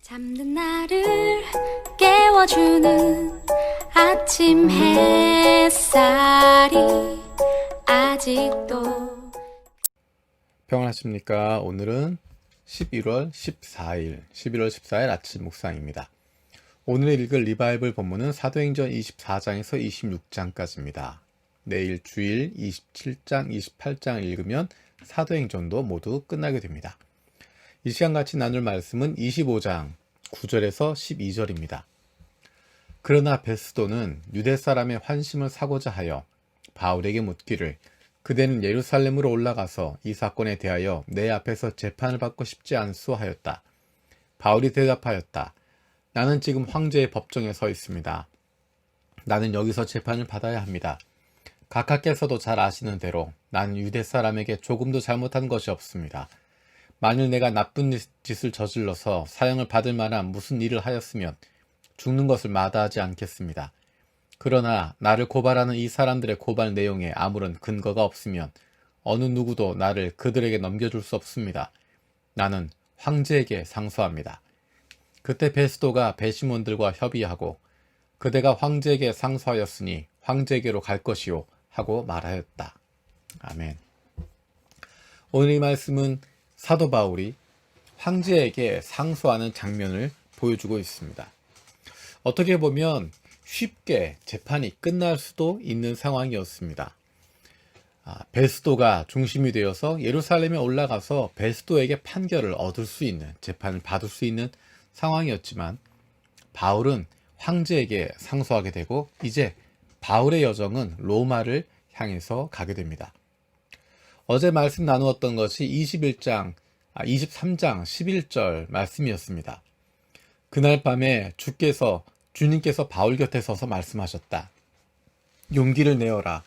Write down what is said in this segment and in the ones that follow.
잠든 나를 깨워주는 아침 햇살이 아직도 평안하십니까? 오늘은 11월 14일 아침 묵상입니다. 오늘 읽을 리바이블 본문은 사도행전 24장에서 26장까지입니다. 내일 주일 27장, 28장을 읽으면 사도행전도 모두 끝나게 됩니다. 이 시간 같이 나눌 말씀은 25장 9절에서 12절입니다. 그러나 베스도는 유대 사람의 환심을 사고자 하여 바울에게 묻기를 그대는 예루살렘으로 올라가서 이 사건에 대하여 내 앞에서 재판을 받고 싶지 않소 하였다. 바울이 대답하였다. 나는 지금 황제의 법정에 서 있습니다. 나는 여기서 재판을 받아야 합니다. 각하께서도 잘 아시는 대로 나는 유대 사람에게 조금도 잘못한 것이 없습니다. 만일 내가 나쁜 짓을 저질러서 사형을 받을 만한 무슨 일을 하였으면 죽는 것을 마다하지 않겠습니다. 그러나 나를 고발하는 이 사람들의 고발 내용에 아무런 근거가 없으면 어느 누구도 나를 그들에게 넘겨줄 수 없습니다. 나는 황제에게 상소합니다. 그때 베스도가 배심원들과 협의하고 그대가 황제에게 상소하였으니 황제에게로 갈 것이요 하고 말하였다. 아멘. 오늘 이 말씀은 사도 바울이 황제에게 상소하는 장면을 보여주고 있습니다. 어떻게 보면 쉽게 재판이 끝날 수도 있는 상황이었습니다. 베스도가 중심이 되어서 예루살렘에 올라가서 베스도에게 판결을 얻을 수 있는, 재판을 받을 수 있는 상황이었지만 바울은 황제에게 상소하게 되고 이제 바울의 여정은 로마를 향해서 가게 됩니다. 어제 말씀 나누었던 것이 23장 11절 말씀이었습니다. 그날 밤에 주님께서 바울 곁에 서서 말씀하셨다. 용기를 내어라.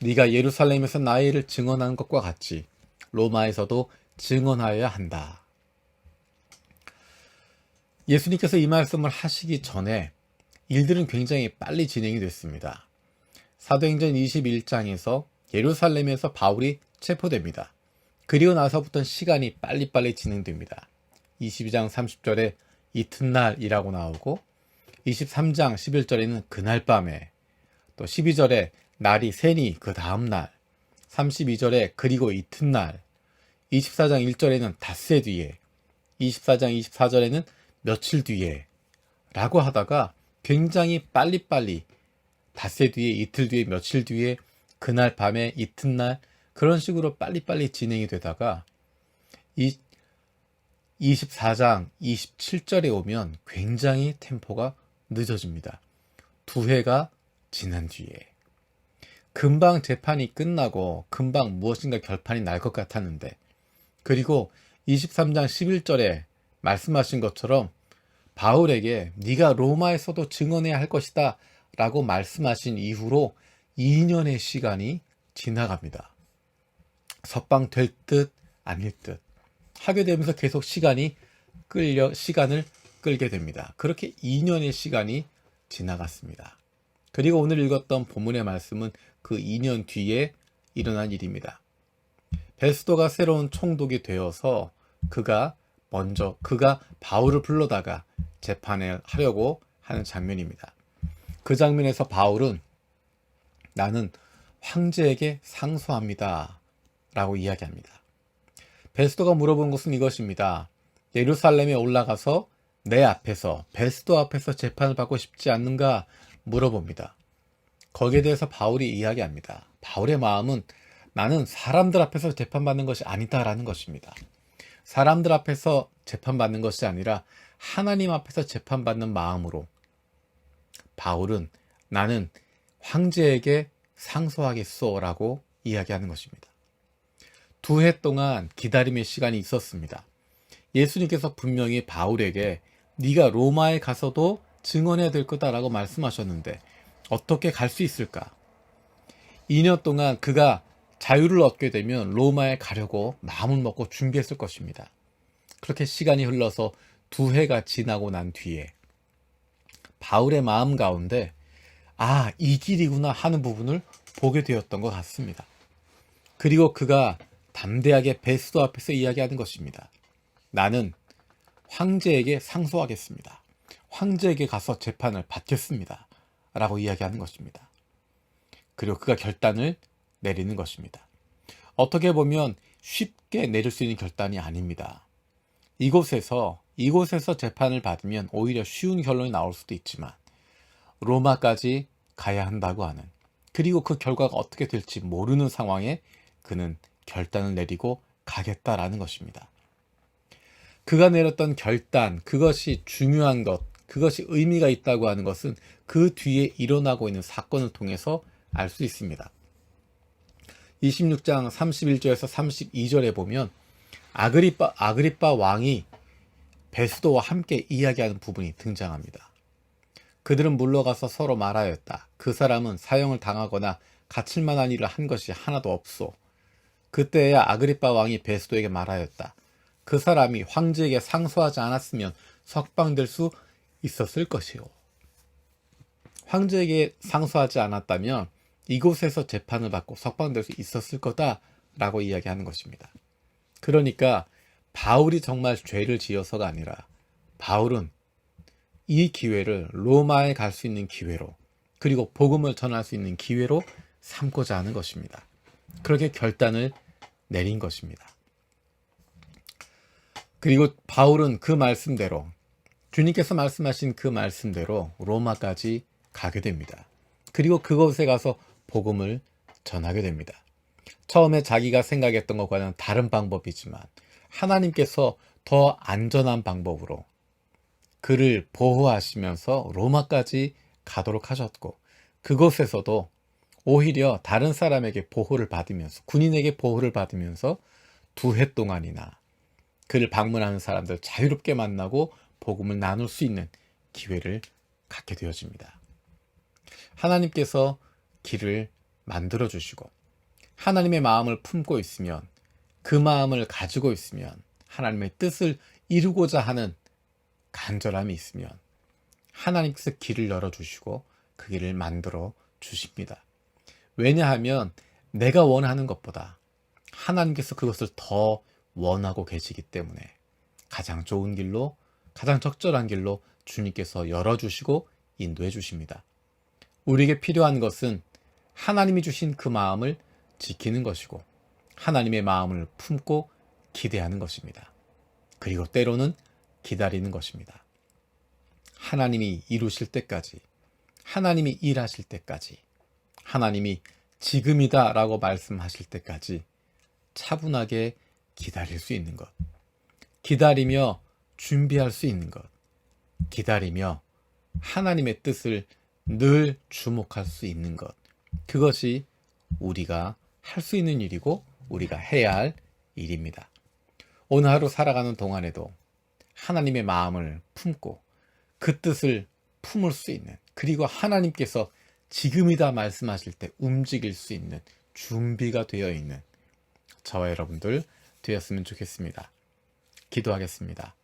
네가 예루살렘에서 나의 일을 증언하는 것과 같이 로마에서도 증언하여야 한다. 예수님께서 이 말씀을 하시기 전에 일들은 굉장히 빨리 진행이 됐습니다. 사도행전 21장에서 예루살렘에서 바울이 체포됩니다. 그리고 나서부터는 시간이 빨리빨리 진행됩니다. 22장 30절에 이튿날이라고 나오고 23장 11절에는 그날 밤에, 또 12절에 날이 새니 그 다음날, 32절에 그리고 이튿날, 24장 1절에는 닷새 뒤에, 24장 24절에는 며칠 뒤에 라고 하다가 굉장히 빨리빨리 닷새 뒤에, 이틀 뒤에, 며칠 뒤에, 그날 밤에, 이튿날 그런 식으로 빨리빨리 진행이 되다가 24장 27절에 오면 굉장히 템포가 늦어집니다. 두 해가 지난 뒤에 금방 재판이 끝나고 금방 무엇인가 결판이 날 것 같았는데, 그리고 23장 11절에 말씀하신 것처럼 바울에게 네가 로마에서도 증언해야 할 것이다 라고 말씀하신 이후로 2년의 시간이 지나갑니다. 석방 될 듯 아닐 듯 하게 되면서 계속 시간을 끌게 됩니다. 그렇게 2년의 시간이 지나갔습니다. 그리고 오늘 읽었던 본문의 말씀은 그 2년 뒤에 일어난 일입니다. 베스도가 새로운 총독이 되어서 그가 바울을 불러다가 재판을 하려고 하는 장면입니다. 그 장면에서 바울은 나는 황제에게 상소합니다 라고 이야기합니다. 베스도가 물어본 것은 이것입니다. 예루살렘에 올라가서 내 앞에서, 베스도 앞에서 재판을 받고 싶지 않는가 물어봅니다. 거기에 대해서 바울이 이야기합니다. 바울의 마음은 나는 사람들 앞에서 재판받는 것이 아니다라는 것입니다. 사람들 앞에서 재판받는 것이 아니라 하나님 앞에서 재판받는 마음으로 바울은 나는 황제에게 상소하겠소라고 이야기하는 것입니다. 2해 동안 기다림의 시간이 있었습니다. 예수님께서 분명히 바울에게 네가 로마에 가서도 증언해야 될 거다라고 말씀하셨는데 어떻게 갈 수 있을까? 2년 동안 그가 자유를 얻게 되면 로마에 가려고 마음을 먹고 준비했을 것입니다. 그렇게 시간이 흘러서 2해가 지나고 난 뒤에 바울의 마음 가운데 이 길이구나 하는 부분을 보게 되었던 것 같습니다. 그리고 그가 담대하게 베스도 앞에서 이야기하는 것입니다. 나는 황제에게 상소하겠습니다. 황제에게 가서 재판을 받겠습니다. 라고 이야기하는 것입니다. 그리고 그가 결단을 내리는 것입니다. 어떻게 보면 쉽게 내릴 수 있는 결단이 아닙니다. 이곳에서 재판을 받으면 오히려 쉬운 결론이 나올 수도 있지만 로마까지 가야 한다고 하는, 그리고 그 결과가 어떻게 될지 모르는 상황에 그는 결단을 내리고 가겠다라는 것입니다. 그가 내렸던 결단, 그것이 중요한 것, 그것이 의미가 있다고 하는 것은 그 뒤에 일어나고 있는 사건을 통해서 알 수 있습니다. 26장 31절에서 32절에 보면 아그리빠 왕이 베스도와 함께 이야기하는 부분이 등장합니다. 그들은 물러가서 서로 말하였다. 그 사람은 사형을 당하거나 갇힐 만한 일을 한 것이 하나도 없소. 그때야 아그리빠 왕이 베스도에게 말하였다. 그 사람이 황제에게 상소하지 않았으면 석방될 수 있었을 것이요. 황제에게 상소하지 않았다면 이곳에서 재판을 받고 석방될 수 있었을 거다라고 이야기하는 것입니다. 그러니까 바울이 정말 죄를 지어서가 아니라 바울은 이 기회를 로마에 갈 수 있는 기회로, 그리고 복음을 전할 수 있는 기회로 삼고자 하는 것입니다. 그렇게 결단을 내린 것입니다. 그리고 바울은 그 말씀대로, 주님께서 말씀하신 그 말씀대로 로마까지 가게 됩니다. 그리고 그곳에 가서 복음을 전하게 됩니다. 처음에 자기가 생각했던 것과는 다른 방법이지만 하나님께서 더 안전한 방법으로 그를 보호하시면서 로마까지 가도록 하셨고, 그곳에서도 오히려 다른 사람에게 보호를 받으면서, 군인에게 보호를 받으면서 2해 동안이나 그를 방문하는 사람들 자유롭게 만나고 복음을 나눌 수 있는 기회를 갖게 되어집니다. 하나님께서 길을 만들어 주시고 하나님의 마음을 품고 있으면, 그 마음을 가지고 있으면, 하나님의 뜻을 이루고자 하는 간절함이 있으면 하나님께서 길을 열어주시고 그 길을 만들어 주십니다. 왜냐하면 내가 원하는 것보다 하나님께서 그것을 더 원하고 계시기 때문에 가장 좋은 길로, 가장 적절한 길로 주님께서 열어주시고 인도해 주십니다. 우리에게 필요한 것은 하나님이 주신 그 마음을 지키는 것이고 하나님의 마음을 품고 기대하는 것입니다. 그리고 때로는 기다리는 것입니다. 하나님이 이루실 때까지, 하나님이 일하실 때까지, 하나님이 지금이다 라고 말씀하실 때까지 차분하게 기다릴 수 있는 것, 기다리며 준비할 수 있는 것, 기다리며 하나님의 뜻을 늘 주목할 수 있는 것, 그것이 우리가 할 수 있는 일이고 우리가 해야 할 일입니다. 오늘 하루 살아가는 동안에도 하나님의 마음을 품고 그 뜻을 품을 수 있는, 그리고 하나님께서 지금이다 말씀하실 때 움직일 수 있는 준비가 되어 있는 저와 여러분들 되었으면 좋겠습니다. 기도하겠습니다.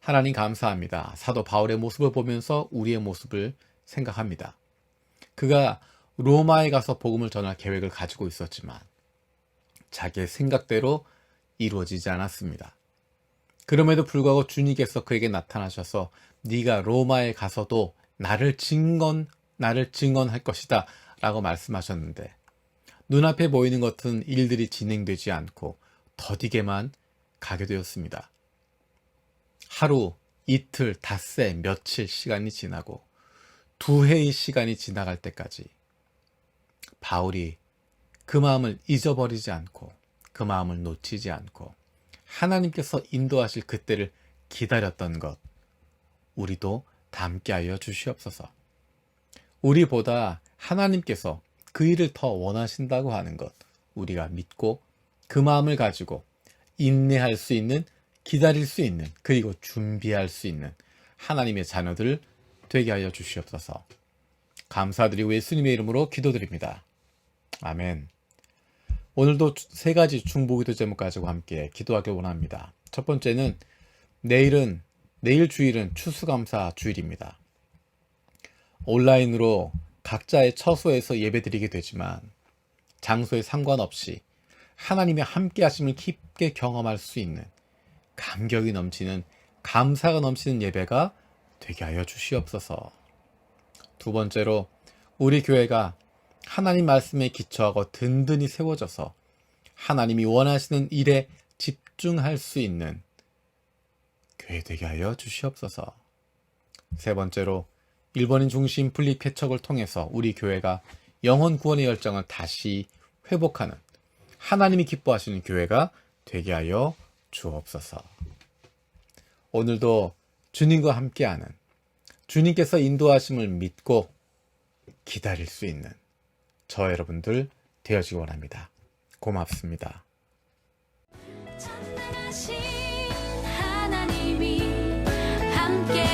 하나님 감사합니다. 사도 바울의 모습을 보면서 우리의 모습을 생각합니다. 그가 로마에 가서 복음을 전할 계획을 가지고 있었지만 자기의 생각대로 이루어지지 않았습니다. 그럼에도 불구하고 주님께서 그에게 나타나셔서 네가 로마에 가서도 나를 증언할 것이다 라고 말씀하셨는데, 눈앞에 보이는 것은 일들이 진행되지 않고 더디게만 가게 되었습니다. 하루, 이틀, 닷새, 며칠 시간이 지나고 2해의 시간이 지나갈 때까지 바울이 그 마음을 잊어버리지 않고, 그 마음을 놓치지 않고 하나님께서 인도하실 그때를 기다렸던 것, 우리도 닮게 하여 주시옵소서. 우리보다 하나님께서 그 일을 더 원하신다고 하는 것, 우리가 믿고 그 마음을 가지고 인내할 수 있는, 기다릴 수 있는, 그리고 준비할 수 있는 하나님의 자녀들 되게 하여 주시옵소서. 감사드리고 예수님의 이름으로 기도드립니다. 아멘. 오늘도 3가지 중보기도 제목 가지고 함께 기도하길 원합니다. 첫 번째는 내일 주일은 추수감사 주일입니다. 온라인으로 각자의 처소에서 예배드리게 되지만 장소에 상관없이 하나님의 함께 하심을 깊게 경험할 수 있는 감격이 넘치는 감사가 넘치는 예배가 되게 하여 주시옵소서. 두 번째로 우리 교회가 하나님 말씀에 기초하고 든든히 세워져서 하나님이 원하시는 일에 집중할 수 있는 교회 되게 하여 주시옵소서. 세 번째로 일본인 중심 분리 개척을 통해서 우리 교회가 영혼 구원의 열정을 다시 회복하는 하나님이 기뻐하시는 교회가 되게 하여 주옵소서. 오늘도 주님과 함께하는 주님께서 인도하심을 믿고 기다릴 수 있는 저 여러분들 되어지기 원합니다. 고맙습니다. 전능하신 하나님이 함께